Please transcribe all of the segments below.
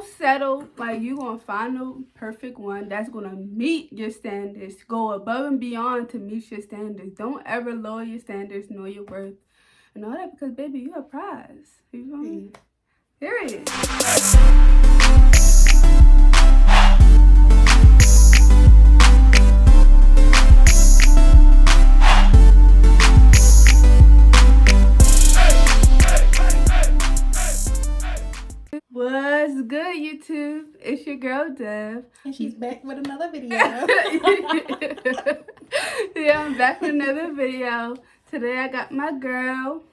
settle. Like, you gonna find the perfect one that's gonna meet your standards, go above and beyond to meet your standards. Don't ever lower your standards, know your worth, and all that, because baby, you're a prize. You feel me? Period. What's good, YouTube? It's your girl Dev, and she's back with another video. Yeah, I'm back with another video. Today I got my girl.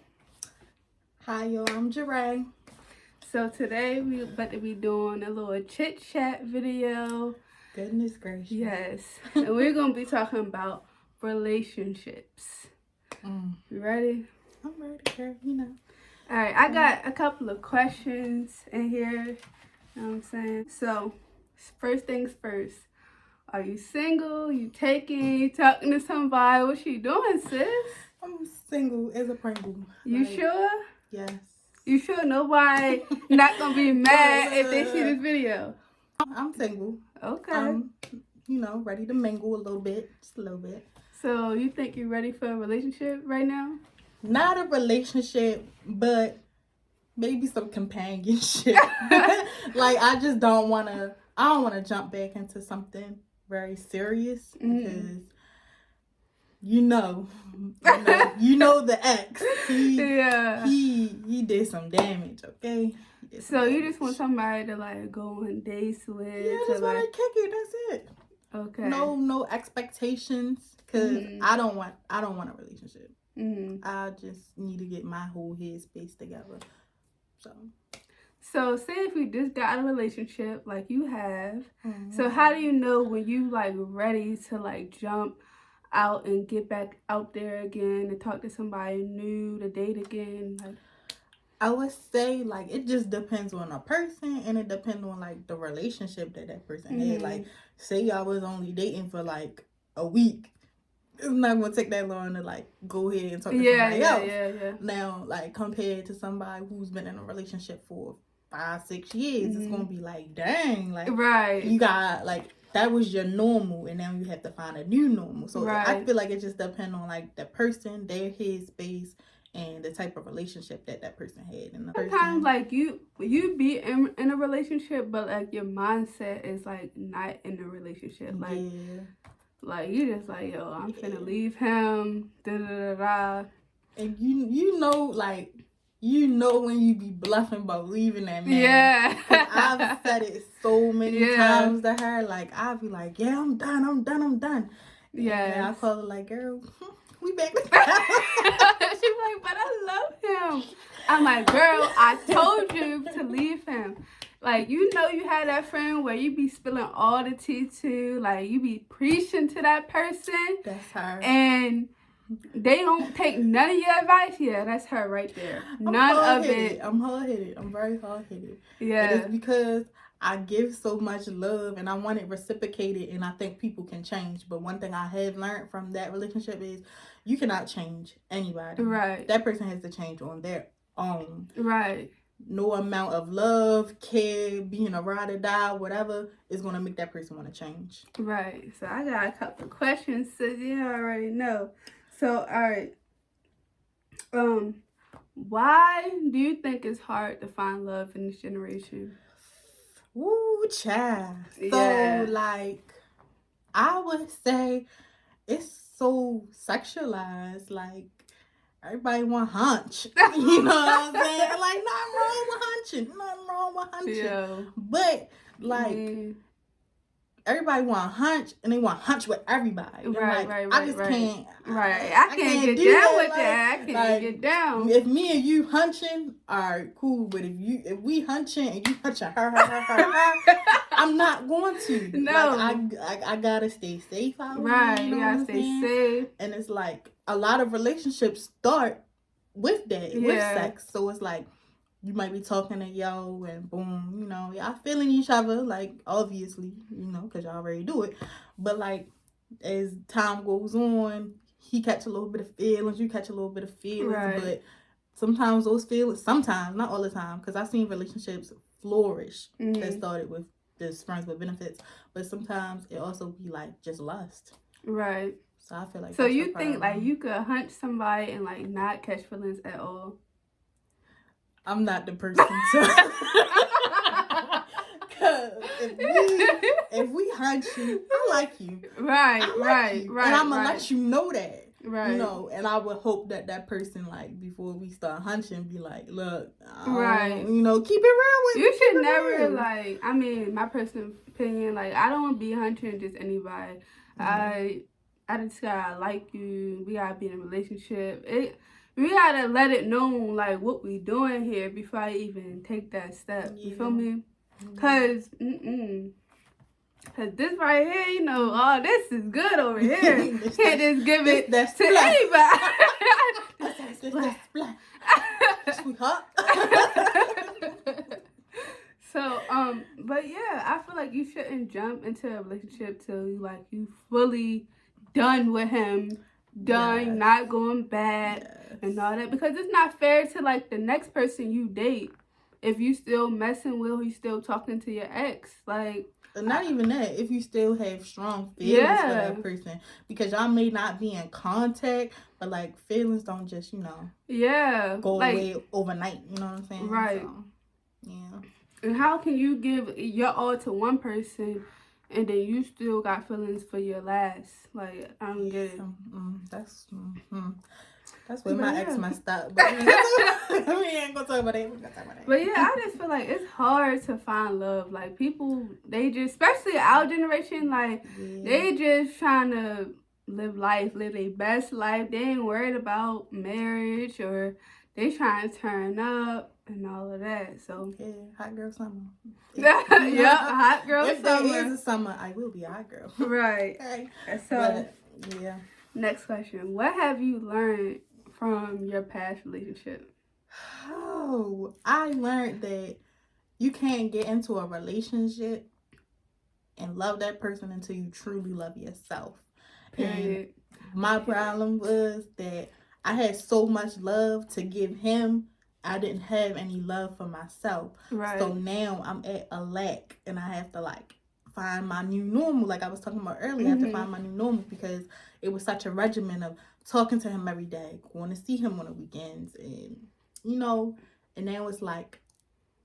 Hi y'all, I'm Jeray. So today we about to be doing a little chit chat video. Goodness gracious. Yes, and we're gonna be talking about relationships. You ready? I'm ready, girl. You know. All right, I got a couple of questions in here. You know what I'm saying? So, first things first. Are you single? You taking? You talking to somebody? What you doing, sis? I'm single as a Pringle. You sure? Yes. You sure nobody not gonna be mad if they see this video? I'm single. Okay. I'm, ready to mingle a little bit. Just a little bit. So, you think you're ready for a relationship right now? Not a relationship, but maybe some companionship. Like, I don't want to jump back into something very serious because you know the ex. He did some damage, okay? So you just want somebody to like go on dates with? Yeah, I just want to kick it. That's it. Okay. No expectations, because I don't want a relationship. I just need to get my whole headspace together. So say if you just got a relationship like you have, so how do you know when you like ready to like jump out and get back out there again and talk to somebody new, to date again? Like, I would say like it just depends on a person, and it depends on like the relationship that person had. Like, say I was only dating for like a week. It's not gonna take that long to like go ahead and talk to somebody else. Yeah. Now, like compared to somebody who's been in a relationship for 5-6 years, it's gonna be like, dang, like you got like that was your normal, and now you have to find a new normal. So I feel like it just depends on like the person, their headspace, and the type of relationship that person had. And sometimes like you be in a relationship, but like your mindset is like not in a relationship. Like. Yeah. Like, you just like, yo, I'm finna leave him, da-da-da-da. And you know when you be bluffing about leaving that man. Yeah. I've said it so many times to her. Like, I'll be like, yeah, I'm done. Yeah. And I call her like, girl, we back together. She's like, but I love him. I'm like, girl, I told you to leave him. Like, you had that friend where you be spilling all the tea to, like, you be preaching to that person. That's her. And they don't take none of your advice. Yeah, that's her right there. None of it. I'm hard-headed. I'm very hard-headed. Yeah. But it's because I give so much love and I want it reciprocated, and I think people can change. But one thing I have learned from that relationship is you cannot change anybody. Right. That person has to change on their own. Right. No amount of love, care, being a ride or die, whatever, is going to make that person want to change. Right. So I got a couple of questions, so you already know. So, all right. Why do you think it's hard to find love in this generation? Woo, child. So, like, I would say it's so sexualized, like, everybody want hunch. You know what I'm saying? Like, nothing wrong with hunching. Yeah. But, like, everybody want hunch, and they want hunch with everybody. Right. I just can't. I can't get down with that. I can't get down. If me and you hunching, all right, cool. But if we hunching and you hunching her, I'm not going to. No. Like, I gotta stay safe out here. Right. You gotta stay safe. And it's like a lot of relationships start with that, with sex. So it's like you might be talking to yo and boom, y'all feeling each other, like, obviously, because y'all already do it. But, like, as time goes on, he catch a little bit of feelings, you catch a little bit of feelings. Right. But sometimes those feelings, not all the time, because I've seen relationships flourish that started with this friends with benefits, but sometimes it also be like just lust. Right. So I feel like. So you think like you could hunch somebody and like not catch feelings at all? I'm not the person to. Cause if we hunt you, I like you. Right, and I'm gonna let you know that. Right. You know, and I would hope that person, like, before we start hunching, be like, look, right. You know, keep it real with me. You should never, like, I mean, my personal opinion, like, I don't want to be hunching just anybody. I just gotta like you. We gotta be in a relationship. We gotta let it know, like, what we doing here before I even take that step. You feel me? Cause this right here, you know, oh, this is good over here. Can't just give it to anybody. Sweetheart. So, but yeah, I feel like you shouldn't jump into a relationship till you fully done with him, not going back and all that, because it's not fair to like the next person you date if you still messing with, or you still talking to your ex, like. Not even that, if you still have strong feelings for that person, because y'all may not be in contact, but like feelings don't just, you know, go away overnight, you know what I'm saying? Right. So, yeah. And how can you give your all to one person and then you still got feelings for your last? Like, I don't get it. That's where my ex messed up. But we ain't gonna talk about that. But yeah, I just feel like it's hard to find love. Like, people, they just, especially our generation, like, they just trying to live their best life. They ain't worried about marriage, or they trying to turn up and all of that. So yeah, hot girl summer. Yeah, hot girl if summer. If there is a summer, I will be a hot girl. Right. Okay. So, yeah. Next question. What have you learned from your past relationship? Oh, I learned that you can't get into a relationship and love that person until you truly love yourself. Period. And my problem was that I had so much love to give him, I didn't have any love for myself. Right. So now I'm at a lack, and I have to like find my new normal. Like I was talking about earlier, I have to find my new normal, because it was such a regimen of talking to him every day, going to see him on the weekends, and you know, and now it's like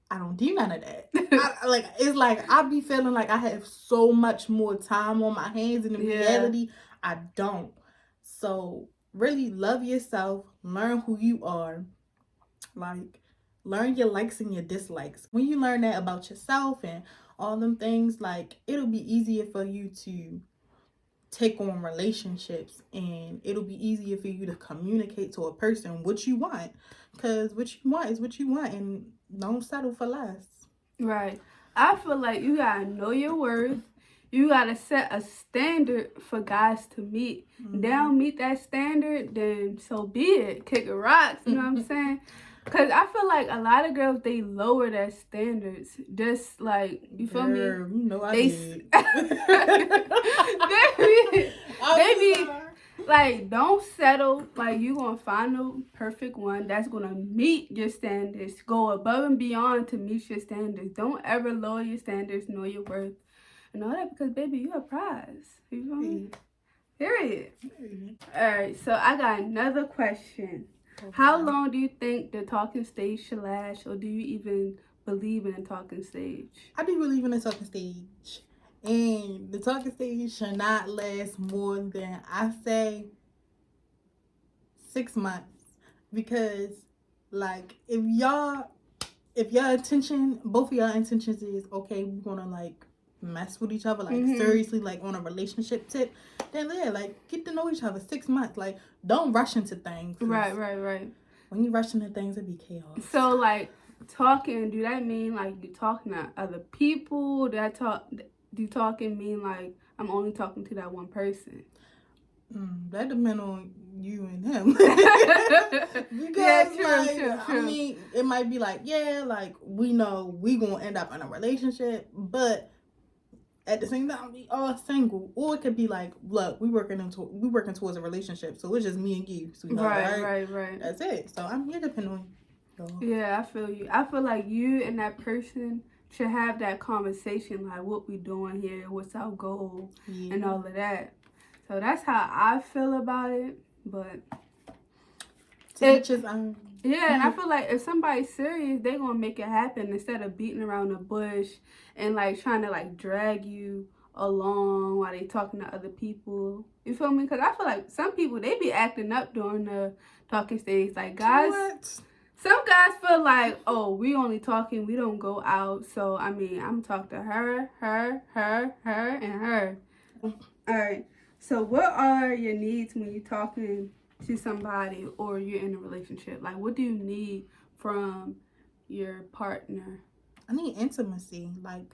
I don't do none of that. It's like I be feeling like I have so much more time on my hands, and in reality, I don't. So really love yourself, learn who you are, like learn your likes and your dislikes. When you learn that about yourself and all them things, like it'll be easier for you to take on relationships, and it'll be easier for you to communicate to a person what you want, because what you want is what you want, and don't settle for less. Right. I feel like you gotta know your worth. You gotta set a standard for guys to meet. They don't meet that standard, then so be it. Kick a rocks, you know what I'm saying? Because I feel like a lot of girls, they lower their standards. Just like, you feel me? You know I did. They be like, don't settle. Like, you gonna find the perfect one that's gonna meet your standards. Go above and beyond to meet your standards. Don't ever lower your standards. Know your worth. And all that, because, baby, you a prize. You feel me? Period. Alright, so I got another question. Okay. How long do you think the talking stage should last, or do you even believe in a talking stage? I do believe in a talking stage. And the talking stage should not last more than, I say, 6 months. Because, like, if your intention, both of y'all intentions is, okay, we're gonna, like, mess with each other, like, seriously, like, on a relationship tip, then, yeah, like, get to know each other 6 months. Like, don't rush into things. Right. When you rush into things, it be chaos. So, like, talking, do that mean, like, you talking to other people? Do talking mean, like, I'm only talking to that one person? That depends on you and him. Because, true. I mean, it might be like, yeah, like, we know we gonna end up in a relationship, but at the same time, we all single. Or it could be like, look, we working towards a relationship, so it's just me and you, sweetheart. Right. That's it. So it depends on. y'all. Yeah, I feel you. I feel like you and that person should have that conversation, like what we doing here, what's our goal, and all of that. So that's how I feel about it. But and I feel like if somebody's serious, they gonna make it happen instead of beating around the bush and like trying to like drag you along while they talking to other people. You feel me? Because I feel like some people, they be acting up during the talking stage. Like guys, some guys feel like, oh, we only talking, we don't go out. So I mean, I'm talking to her, and her. All right. So what are your needs when you're talking to somebody or you're in a relationship? Like, what do you need from your partner? I need intimacy. Like,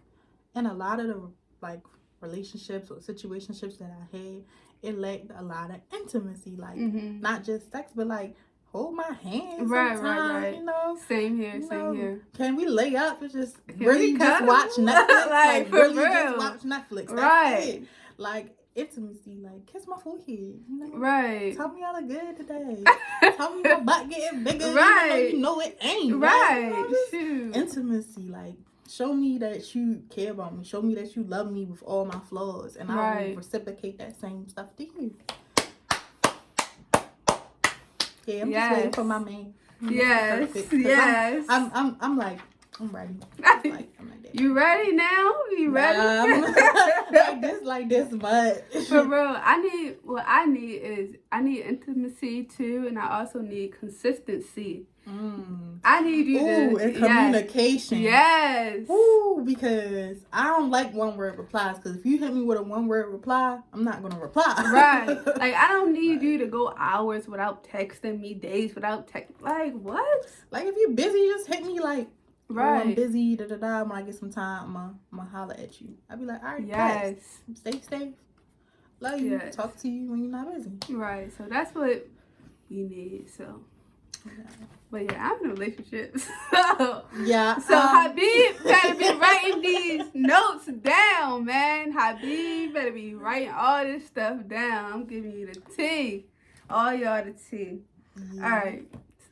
in a lot of the like relationships or situationships that I had, it lacked a lot of intimacy. Like, not just sex, but like hold my hand. Right. You know. Same here. Can we lay up and just really just watch Netflix? like really just watch Netflix. That's it. Like. Intimacy, like kiss my forehead, you know. Right. Tell me I look good today. Tell me my butt getting bigger. Right. You know it ain't. Right. Intimacy, like show me that you care about me. Show me that you love me with all my flaws, and I will reciprocate that same stuff to you. Yeah, I'm just waiting for my man. Yes. I'm like. I'm ready. I'm like you ready now? You ready? like this, but for real, I need intimacy too, and I also need consistency. I need you and communication. Yes. Because I don't like one word replies. Because if you hit me with a one word reply, I'm not gonna reply. Right. Like I don't need you to go hours without texting me, days without text. Like what? Like if you're busy, just hit me like. Right. I'm busy, When I get some time, I'm gonna holler at you. I'll be like, all right, yes. Stay safe. Love you. Yes. Talk to you when you're not busy. Right. So that's what we need. So. But yeah, I'm in a relationship. So Habib better be writing these notes down, man. Habib better be writing all this stuff down. I'm giving you the tea. All y'all the tea. Yeah. All right.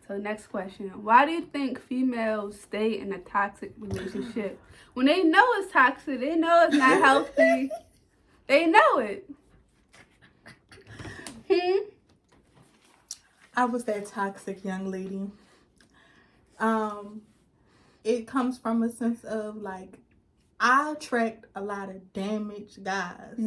So next question. Why do you think females stay in a toxic relationship? When they know it's toxic, they know it's not healthy. They know it. I was that toxic young lady. It comes from a sense of like, I attract a lot of damaged guys.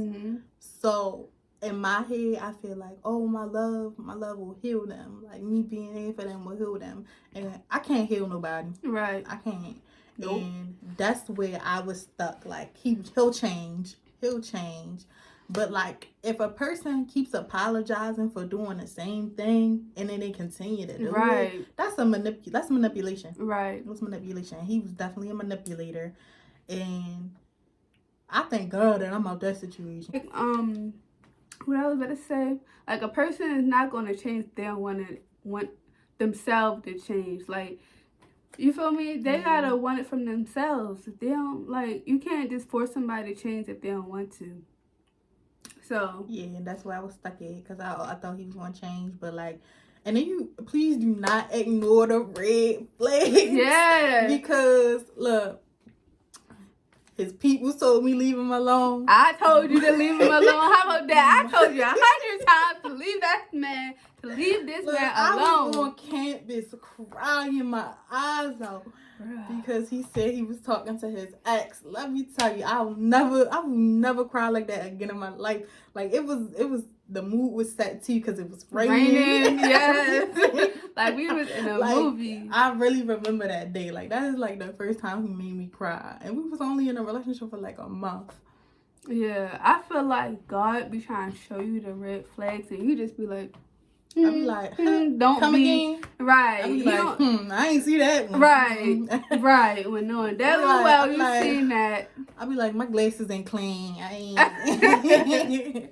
So in my head, I feel like, oh, my love will heal them. Like me being there for them will heal them. And I can't heal nobody. Right. I can't. Nope. And that's where I was stuck. Like he'll change. But like if a person keeps apologizing for doing the same thing and then they continue to do it, that's manipulation. Right. That's manipulation. He was definitely a manipulator. And I thank God that I'm out that situation. What I was about to say, like a person is not going to change. They don't want themselves to change. Like, you feel me? They gotta want it from themselves. If they don't, like, you can't just force somebody to change if they don't want to. So yeah, and that's why I was stuck at, because I thought he was gonna change, but like, and then you please do not ignore the red flags. Yeah. Because look. His people told me leave him alone. I told you to leave him alone. How about that? I told you 100 times to leave that man, to leave this man alone. I was on campus crying my eyes out because he said he was talking to his ex. Let me tell you, I will never cry like that again in my life. Like it was. The mood was set too because it was raining. Yes. Like we was in a movie. I really remember that day. Like that is like the first time he made me cry. And we was only in a relationship for like a month. Yeah. I feel like God be trying to show you the red flags and you just be like, I be like, don't come be again. Right. I be like, I ain't see that one. Right. When knowing that well, you like, seen that. I be like, my glasses ain't clean. I ain't.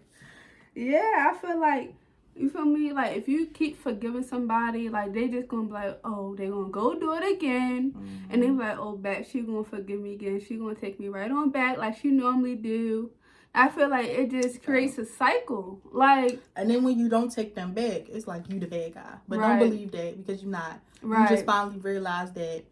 Yeah, I feel like, you feel me? Like, if you keep forgiving somebody, like, they just gonna be like, oh, they gonna go do it again. And they be like, oh, back, she gonna forgive me again. She gonna take me right on back like she normally do. I feel like it just creates a cycle. Like, and then when you don't take them back, it's like you the bad guy. But don't believe that, because you're not. You just finally realize that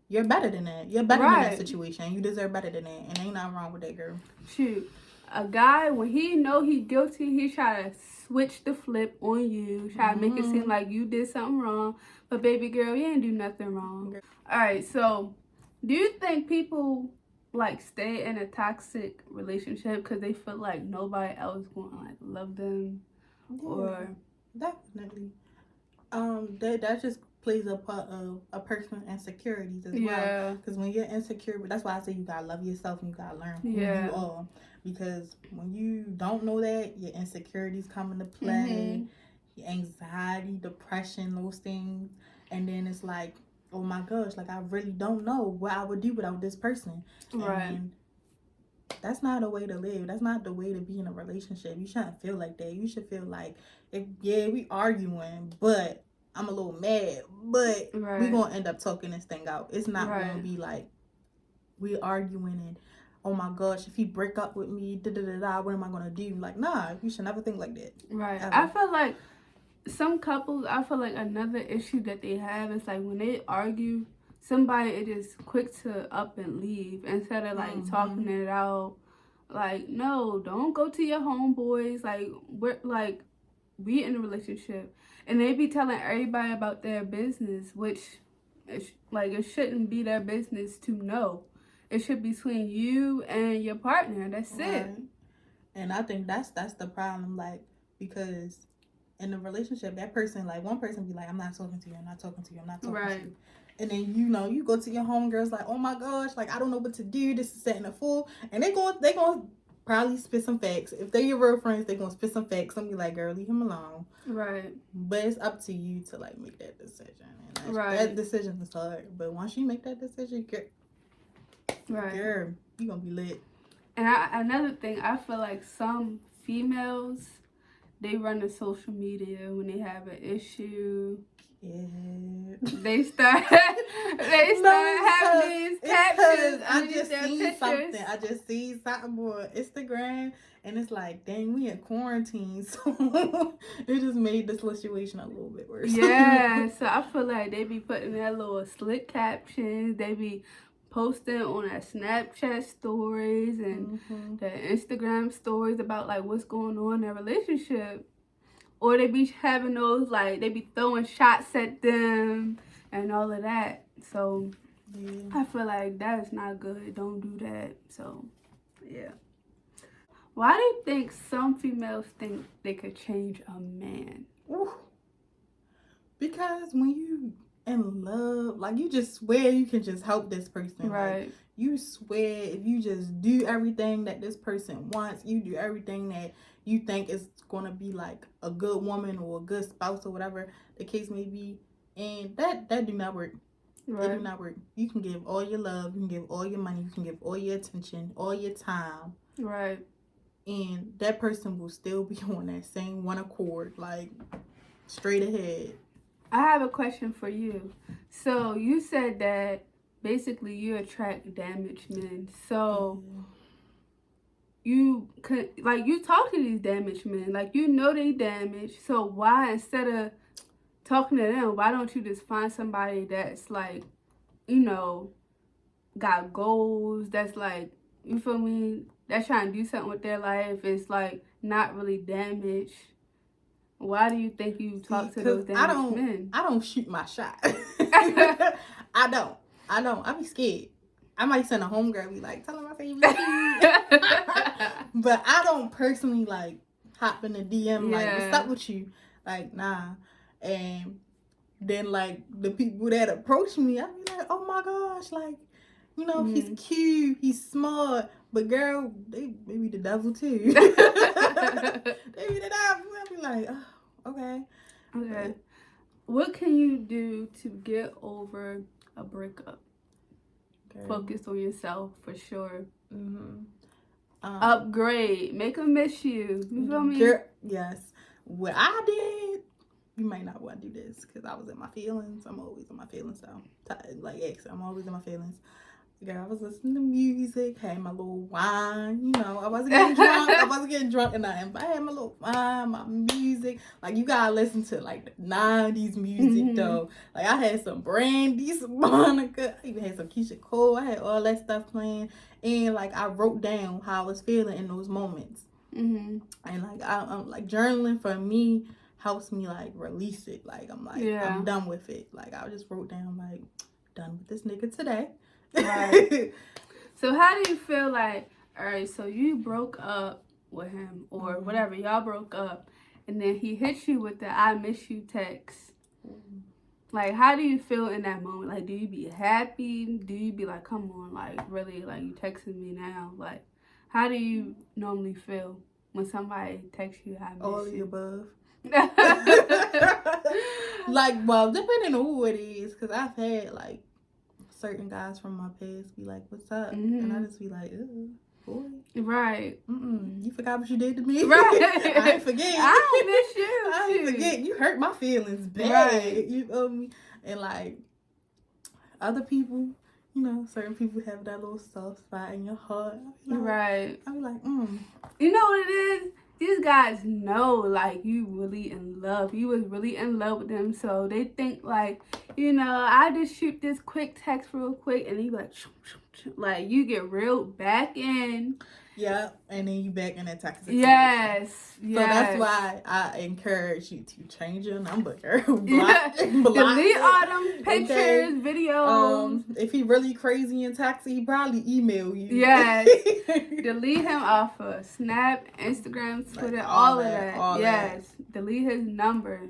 you're better than that. You're better than that situation. You deserve better than that. And ain't nothing wrong with that, girl. Shoot. A guy, when he know he guilty, he try to switch the flip on you. Try to make it seem like you did something wrong. But baby girl, you ain't do nothing wrong. Alright, so do you think people like stay in a toxic relationship because they feel like nobody else gonna like love them? Yeah, or definitely. That just plays a part of a person's insecurities as well. Because when you're insecure, but that's why I say you gotta love yourself and you gotta learn who you are. Because when you don't know that, your insecurities come into play, your anxiety, depression, those things, and then it's like, oh my gosh, like I really don't know what I would do without this person. And that's not a way to live. That's not the way to be in a relationship. You shouldn't feel like that. You should feel like, we arguing, but I'm a little mad, but we're going to end up talking this thing out. It's not going to be like we arguing and, oh my gosh, if he break up with me, what am I going to do? Like, nah, you should never think like that. Right. Ever. I feel like some couples, I feel like another issue that they have is like when they argue, somebody is just quick to up and leave instead of like talking it out. Like, no, don't go to your homeboys. Like, we're like, we in a relationship, and they be telling everybody about their business, which it shouldn't be their business to know. It should be between you and your partner. That's it. And I think that's the problem, like, because in a relationship, that person, like, one person be like, I'm not talking to you, I'm not talking to you, I'm not talking to you. And then, you go to your homegirls like, oh my gosh, like, I don't know what to do. This is setting a fool. And they going probably spit some facts. If they're your real friends, they going to spit some facts and be like, girl, leave him alone. Right. But it's up to you to, like, make that decision. And that decision is hard. But once you make that decision, girl, you're going to be lit. And another thing, I feel like some females, they run to social media when they have an issue. Yeah. They start having these captions. I just seen something on Instagram, and it's like, dang, we in quarantine, so it just made the situation a little bit worse. Yeah, so I feel like they be putting that little slick captions. They be posting on their Snapchat stories and their Instagram stories about like what's going on in their relationship. Or they be having those, like, they be throwing shots at them and all of that. So, I feel like that is not good. Don't do that. So, yeah. Why do you think some females think they could change a man? Ooh. Because when you in love, like, you just swear you can just help this person. Right. Like, you swear if you just do everything that this person wants, you do everything that you think is going to be like a good woman or a good spouse or whatever the case may be, and that do not work. Right. It do not work. You can give all your love, you can give all your money, you can give all your attention, all your time. Right. And that person will still be on that same one accord, like, straight ahead. I have a question for you. So you said that basically you attract damaged men. So you could, like, you talk to these damaged men, like, you know they damaged. So why, instead of talking to them, why don't you just find somebody that's like, got goals, that's like, you feel me, that's trying to do something with their life, it's like not really damaged? Why do you think you talk to those damaged men? I don't shoot my shot. I don't. I be scared. I might send a homegirl, be like, tell him I say you But I don't personally, like, hop in the DM, like, what's up with you? Like, nah. And then, like, the people that approach me, I be like, oh my gosh, like, he's cute, he's smart, but girl, they be the devil too. They be the devil. I be like, oh, okay. Okay. What can you do to get over a breakup? Okay. Focus on yourself, for sure. Upgrade. Make them miss you. You feel me? Girl, yes. What I did, you might not want to do this because I was in my feelings. I'm always in my feelings, so like I'm always in my feelings. Girl, I was listening to music, had my little wine, you know. I wasn't getting drunk. I wasn't getting drunk or nothing, but I had my little wine, my music. Like, you gotta listen to, like, the 90s music, though. Like, I had some Brandy, some Monica. I even had some Keisha Cole. I had all that stuff playing. And, like, I wrote down how I was feeling in those moments. And, like, I'm like, journaling for me helps me, like, release it. Like, I'm like, I'm done with it. Like, I just wrote down, like, done with this nigga today. Right. So how do you feel like, all right, so you broke up with him or whatever, y'all broke up, and then he hits you with the I miss you text. Like, how do you feel in that moment? Like, do you be happy? Do you be like, come on, like, really, like, you texting me now? Like, how do you normally feel when somebody texts you, I miss you? All of the above. Like, well, depending on who it is, because I've had, like, certain guys from my past be like, what's up? And I just be like, ooh, boy. Right. You forgot what you did to me? Right. I ain't forget. I don't miss you. I ain't forget. You hurt my feelings bad. Right. You feel me? And, like, other people, you know, certain people have that little soft spot in your heart. Right. I be like, You know what it is? These guys know, like, you really in love. You was really in love with them. So they think, like, you know, I just shoot this quick text real quick. And you be like, you get reeled back in. Yeah, and then you back in that toxic situation. Yes. So that's why I encourage you to change your number, girl. Block. Delete all them pictures, videos. If he really crazy and toxic, he probably email you. Yes. Delete him off of Snap, Instagram, Twitter, like all of that. Yes. Delete his number.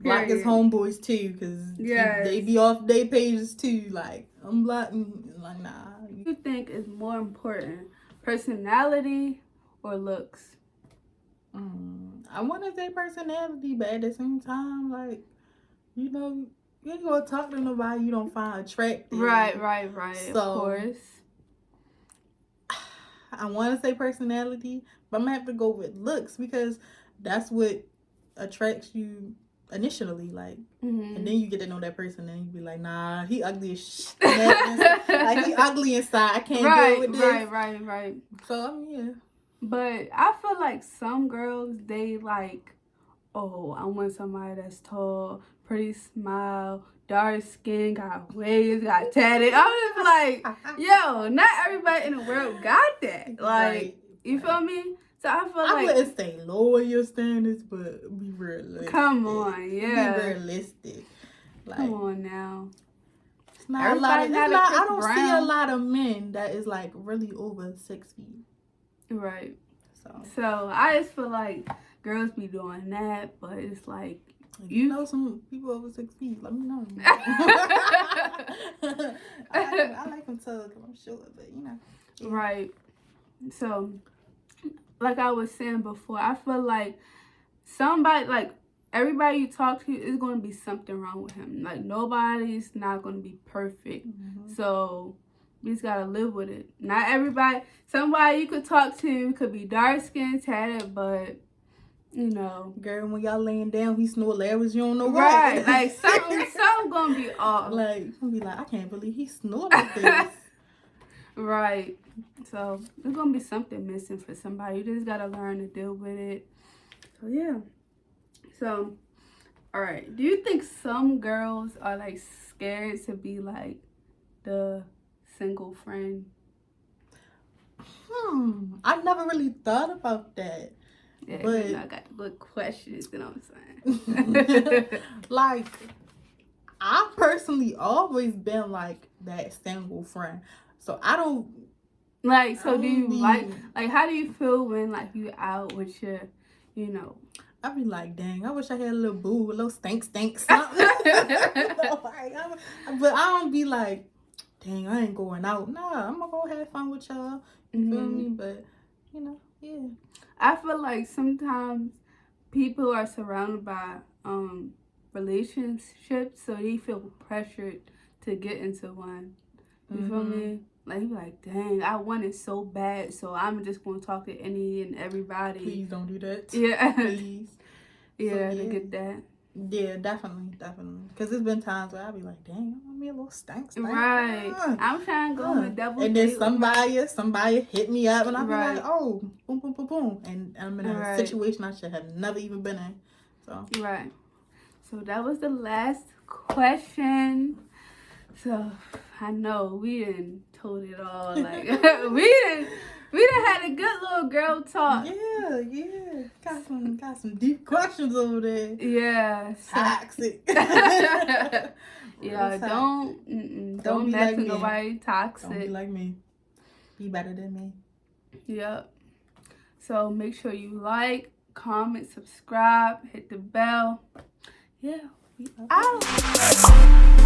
Block his homeboys too, because they be off their pages too. Like, I'm blocking. Like, nah. What do you think is more important? Personality or looks? I want to say personality, but at the same time, like, you know, you ain't gonna talk to nobody you don't find attractive. Right. So, of course. I want to say personality, but I'm gonna have to go with looks because that's what attracts you initially, like, and then you get to know that person, and you be like, nah, he ugly as shit. Like, he ugly inside. I can't deal with this. Right. So yeah. But I feel like some girls, they like, oh, I want somebody that's tall, pretty smile, dark skin, got waves, got tatted. I was like, yo, not everybody in the world got that. Like, you feel me? So I feel like, I wouldn't say lower your standards, but be realistic. Come on, yeah. Be realistic. Like, come on now. It's not a lot of, I don't see a lot of men that is like really over 6 feet. Right. So I just feel like girls be doing that, but it's like, if you know some people over 6 feet, let me know. I like them tall, I'm sure, but you know. Yeah. Right. So, like I was saying before, I feel like somebody, like, everybody you talk to is going to be something wrong with him. Like, nobody's not going to be perfect. So, you just got to live with it. Not everybody, somebody you could talk to could be dark skinned, tatted, but, you know. Girl, when y'all laying down, he snore levels, you don't know why. Right. Like, something going to be off. Like, I'm be like, I can't believe he snore like this. Right. So, there's going to be something missing for somebody. You just got to learn to deal with it. So, yeah. So, all right. Do you think some girls are, like, scared to be, like, the single friend? I never really thought about that. Yeah, but I got good questions, you know what I'm saying? Like, I've personally always been, like, that single friend. So, I don't... Like, so do you like, how do you feel when, like, you out with your, you know... I be like, dang, I wish I had a little boo, a little stink, something. But I don't be like, dang, I ain't going out. Nah, I'm gonna go have fun with y'all. You feel me? But, you know, yeah. I feel like sometimes people are surrounded by relationships, so they feel pressured to get into one. You feel me? Like, you be like, dang, I want it so bad, so I'm just going to talk to any and everybody. Please don't do that. Yeah. Please. Yeah, to get that. Yeah, definitely. Because there's been times where I'll be like, dang, I want me a little stank. Right. I'm trying to go on a double and date. then somebody hit me up, and I'll be Right. like, oh, boom, boom, boom, boom. And I'm in a Right. situation I should have never even been in. So. Right. So that was the last question. So I know we didn't told it all. Like we done had a good little girl talk. Yeah. Got some deep questions over there. Yeah. Toxic. Yeah, don't be mess like with me. Nobody toxic. Don't be like me. Be better than me. Yep. So make sure you like, comment, subscribe, hit the bell. Yeah, we out.